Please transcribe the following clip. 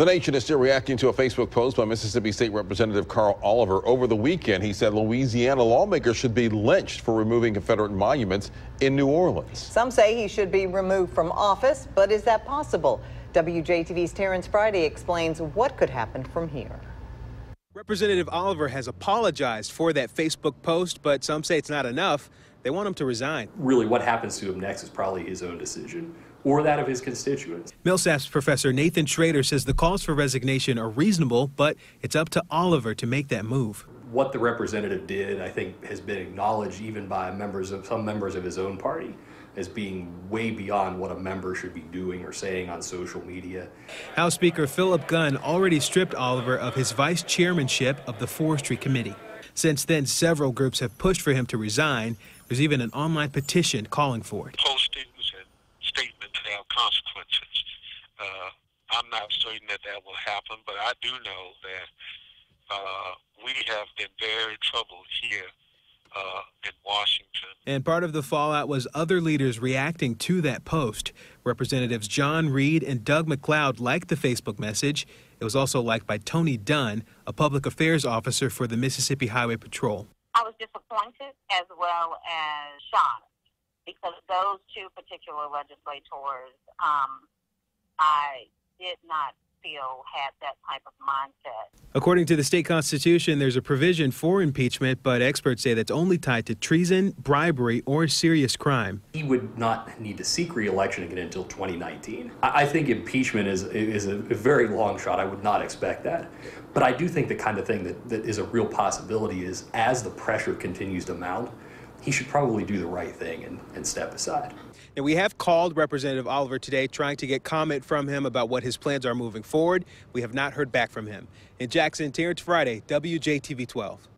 The nation is still reacting to a Facebook post by Mississippi State Representative Karl Oliver. Over the weekend, he said Louisiana lawmakers should be lynched for removing Confederate monuments in New Orleans. Some say he should be removed from office, but is that possible? WJTV's Terrence Friday explains what could happen from here. Representative Oliver has apologized for that Facebook post, but some say it's not enough. They want him to resign. Really, what happens to him next is probably his own decision or that of his constituents. Millsaps professor Nathan Schrader says the calls for resignation are reasonable, but it's up to Oliver to make that move. What the representative did, I think, has been acknowledged even by some members of his own party as being way beyond what a member should be doing or saying on social media. House Speaker Philip Gunn already stripped Oliver of his vice chairmanship of the Forestry Committee. Since then, several groups have pushed for him to resign. There's even an online petition calling for it. Postings and statements have consequences. I'm not certain that will happen, but I do know that we have been very troubled here in Washington. And part of the fallout was other leaders reacting to that post. Representatives John Reed and Doug McLeod liked the Facebook message. It was also liked by Tony Dunn, a public affairs officer for the Mississippi Highway Patrol. I was disappointed as well as shocked because those two particular legislators, I did not feel had that type of mindset. According to the state constitution, there's a provision for impeachment, but experts say that's only tied to treason, bribery, or serious crime. He would not need to seek re-election again until 2019. I think impeachment is a very long shot. I would not expect that. But I do think the kind of thing that is a real possibility is as the pressure continues to mount, he should probably do the right thing and step aside. And we have called Representative Oliver today trying to get comment from him about what his plans are moving forward. We have not heard back from him. In Jackson, Terrence Friday, WJTV 12.